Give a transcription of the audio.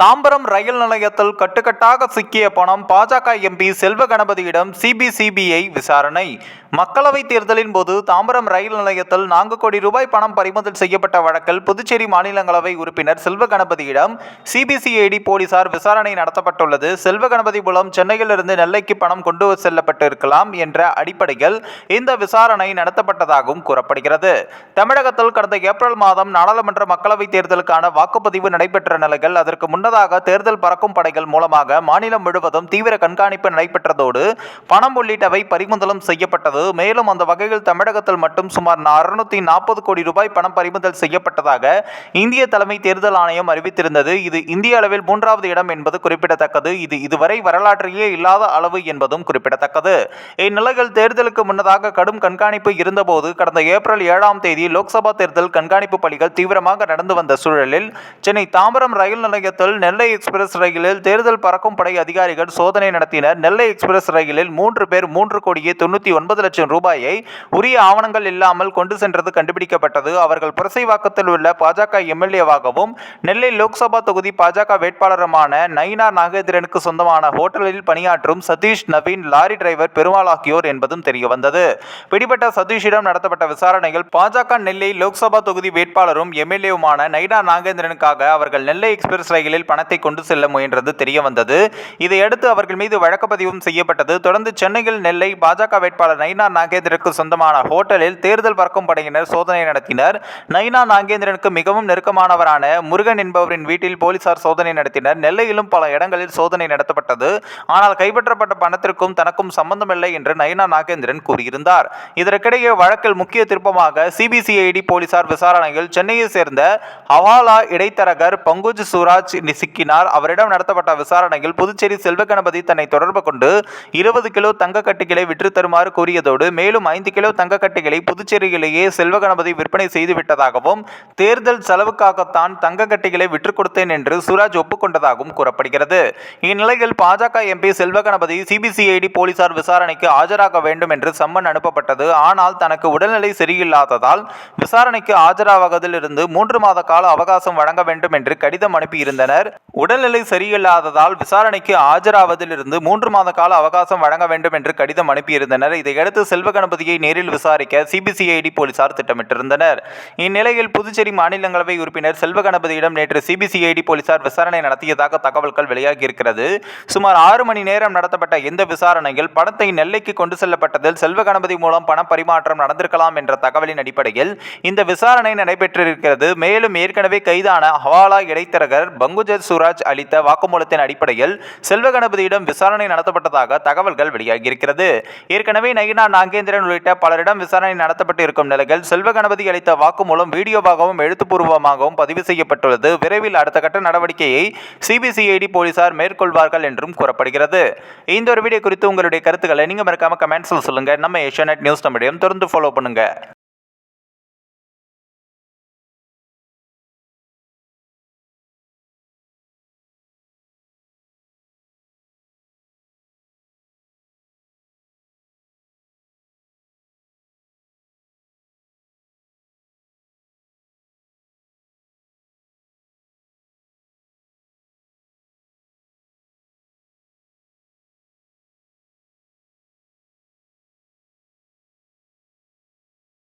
தாம்பரம் ரயில் நிலையத்தில் கட்டுக்கட்டாக சிக்கிய பணம் பாஜக எம்பி செல்வ கணபதியிடம் சிபிசிஐடி விசாரணை. மக்களவைத் தேர்தலின் போது தாம்பரம் ரயில் நிலையத்தில் 4 கோடி ரூபாய் பணம் பறிமுதல் செய்யப்பட்ட வழக்கில் புதுச்சேரி மாநிலங்களவை உறுப்பினர் செல்வ கணபதியிடம் சிபிசிஐடி போலீசார் விசாரணை நடத்தப்பட்டுள்ளது. செல்வ கணபதி மூலம் சென்னையிலிருந்து நெல்லைக்கு பணம் கொண்டு செல்லப்பட்டிருக்கலாம் என்ற அடிப்படையில் இந்த விசாரணை நடத்தப்பட்டதாகவும் கூறப்படுகிறது. தமிழகத்தில் கடந்த ஏப்ரல் மாதம் நாடாளுமன்ற மக்களவைத் தேர்தலுக்கான வாக்குப்பதிவு நடைபெற்ற நிலையில் அதற்கு முன்னதாக தேர்தல் பறக்கும் படைகள் மூலமாக மாநிலம் முழுவதும் தீவிர கண்காணிப்பு நடைபெற்றதோடு பணம் உள்ளிட்டவை பறிமுதலும் செய்யப்பட்டது. மேலும் அந்த வகையில் தமிழகத்தில் மட்டும் சுமார் 640 கோடி ரூபாய் பணம் பறிமுதல் செய்யப்பட்டதாக இந்திய தலைமை தேர்தல் ஆணையம் அறிவித்திருந்தது. இது இந்திய அளவில் 3வது இடம் என்பது குறிப்பிடத்தக்கது. இது இதுவரை வரலாற்றிலேயே இல்லாத அளவு என்பதும் குறிப்பிடத்தக்கது. இந்நிலையில் தேர்தலுக்கு முன்னதாக கடும் கண்காணிப்பு இருந்தபோது கடந்த ஏப்ரல் 7ஆம் தேதி லோக்சபா தேர்தல் கண்காணிப்பு பணிகள் தீவிரமாக நடந்து வந்த சூழலில் சென்னை தாம்பரம் ரயில் நிலையத்தில் நெல்லை எக்ஸ்பிரஸ் ரயிலில் தேர்தல் பறக்கும் படை அதிகாரிகள் சோதனை நடத்தினர். நெல்லை எக்ஸ்பிரஸ் ரயிலில் 3 பேர் 3 கோடியே 99 லட்சம் ரூபாயை உரிய ஆவணங்கள் இல்லாமல் கொண்டு சென்றது கண்டுபிடிக்கப்பட்டது. அவர்கள் புரசைவாக்கத்தில் உள்ள பாஜக எம்எல்ஏவாகவும் நெல்லை லோக்சபா தொகுதி பாஜக வேட்பாளருமான நயினார் நாகேந்திரனுக்கு சொந்தமான ஹோட்டலில் பணியாற்றும் சதீஷ், நவீன், லாரி டிரைவர் பெருமாள் ஆகியோர் என்பதும் தெரியவந்தது. பிடிபட்ட சதீஷிடம் நடத்தப்பட்ட விசாரணையில் பாஜக நெல்லை லோக்சபா தொகுதி வேட்பாளரும் எம்எல்ஏவுமான நயினார் நாகேந்திரனுக்காக அவர்கள் நெல்லை எக்ஸ்பிரஸ் ரயிலில் பணத்தை கொண்டு செல்ல முயன்றது தெரியவந்தது. இதையடுத்து அவர்கள் மீது வழக்கு பதிவும் செய்யப்பட்டது. தொடர்ந்து சென்னையில் நெல்லை பாஜக வேட்பாளர் நயினார் நாகேந்திரனுக்கு சொந்தமான ஹோட்டலில் தேர்தல் பறக்கும் படையினர் சோதனை நடத்தினர். நயினார் நாகேந்திரனுக்கு மிகவும் நெருக்கமானவரான முருகன் என்பவரின் வீட்டில் போலீசார் சோதனை நடத்தினர். நெல்லையிலும் பல இடங்களில் சோதனை நடத்தப்பட்டது. ஆனால் கைப்பற்றப்பட்ட பணத்திற்கும் தனக்கும் சம்பந்தமில்லை என்று நயினார் நாகேந்திரன் கூறியிருந்தார். இதற்கிடையே வழக்கில் முக்கிய திருப்பமாக சிபிசிஐடி போலீசார் விசாரணையில் சென்னையை சேர்ந்த ஹவாலா இடைத்தரகர் பங்குஜ் சூராஜ் சிக்கினார். அவரிடம் நடத்தப்பட்ட விசாரணையில் புதுச்சேரி செல்வ கணபதி தன்னை தொடர்பு கொண்டு 20 கிலோ தங்க கட்டிகளை விற்று தருமாறு கூறியதோடு மேலும் 5 கிலோ தங்க கட்டிகளை புதுச்சேரியிலேயே செல்வ கணபதி விற்பனை செய்துவிட்டதாகவும் தேர்தல் செலவுக்காகத்தான் தங்க கட்டிகளை விற்றுக் கொடுத்தேன் என்று சூராஜ் ஒப்புக்கொண்டதாகவும் கூறப்படுகிறது. இந்நிலையில் பாஜக எம்பி செல்வ கணபதி சிபிசிஐடி போலீசார் விசாரணைக்கு ஆஜராக வேண்டும் என்று சம்மன் அனுப்பப்பட்டது. ஆனால் தனக்கு உடல்நிலை சரியில்லாததால் விசாரணைக்கு ஆஜராவதிலிருந்து 3 மாத கால அவகாசம் வழங்க வேண்டும் என்று கடிதம் அனுப்பியிருந்தனர். உடல்நிலை சரியில்லாததால் விசாரணைக்கு ஆஜராவதிலிருந்து 3 மாத கால அவகாசம் வழங்க வேண்டும் என்று கடிதம் அனுப்பியிருந்தனர். இதையடுத்து செல்வ கணபதியை நேரில் விசாரிக்க சிபிசிஐடி போலீசார் திட்டமிட்டிருந்தனர். இந்நிலையில் புதுச்சேரி மாநிலங்களவை உறுப்பினர் செல்வ கணபதியிடம் நேற்று சிபிசிஐடி போலீசார் விசாரணை நடத்தியதாக தகவல்கள் வெளியாகியிருக்கிறது. சுமார் 6 மணி நேரம் நடத்தப்பட்ட இந்த விசாரணையில் பணத்தை நெல்லைக்கு கொண்டு செல்லப்பட்டதில் செல்வ கணபதி மூலம் பண பரிமாற்றம் நடந்திருக்கலாம் என்ற தகவலின் அடிப்படையில் இந்த விசாரணை நடைபெற்றிருக்கிறது. மேலும் ஏற்கனவே கைதான ஹவாலா இடைத்தரகர் பங்குஜ் சூராஜ் அளித்த வாக்குமூலத்தின் அடிப்படையில் செல்வ கணபதியிடம் விசாரணை நடத்தப்பட்டதாக தகவல்கள் வெளியாகியிருக்கிறது. ஏற்கனவே நயினார் நாகேந்திரன் உள்ளிட்ட பலரிடம் விசாரணை நடத்தப்பட்டு இருக்கும் நிலையில் செல்வ கணபதி அளித்த வாக்குமூலம் வீடியோவாகவும் எழுத்துப்பூர்வமாகவும் பதிவு செய்யப்பட்டுள்ளது. விரைவில் அடுத்த கட்ட நடவடிக்கையை சிபிசிஐடி போலீசார் மேற்கொள்வார்கள் என்றும் கூறப்படுகிறது. இந்த ஒரு வீடியோ குறித்து உங்களுடைய கருத்துக்களை நீங்க மறக்காம கமெண்ட்ஸ்ல சொல்லுங்க. நம்ம ஏஷியாநெட் நியூஸ் தமிழையும் தொடர்ந்து ஃபாலோ பண்ணுங்க.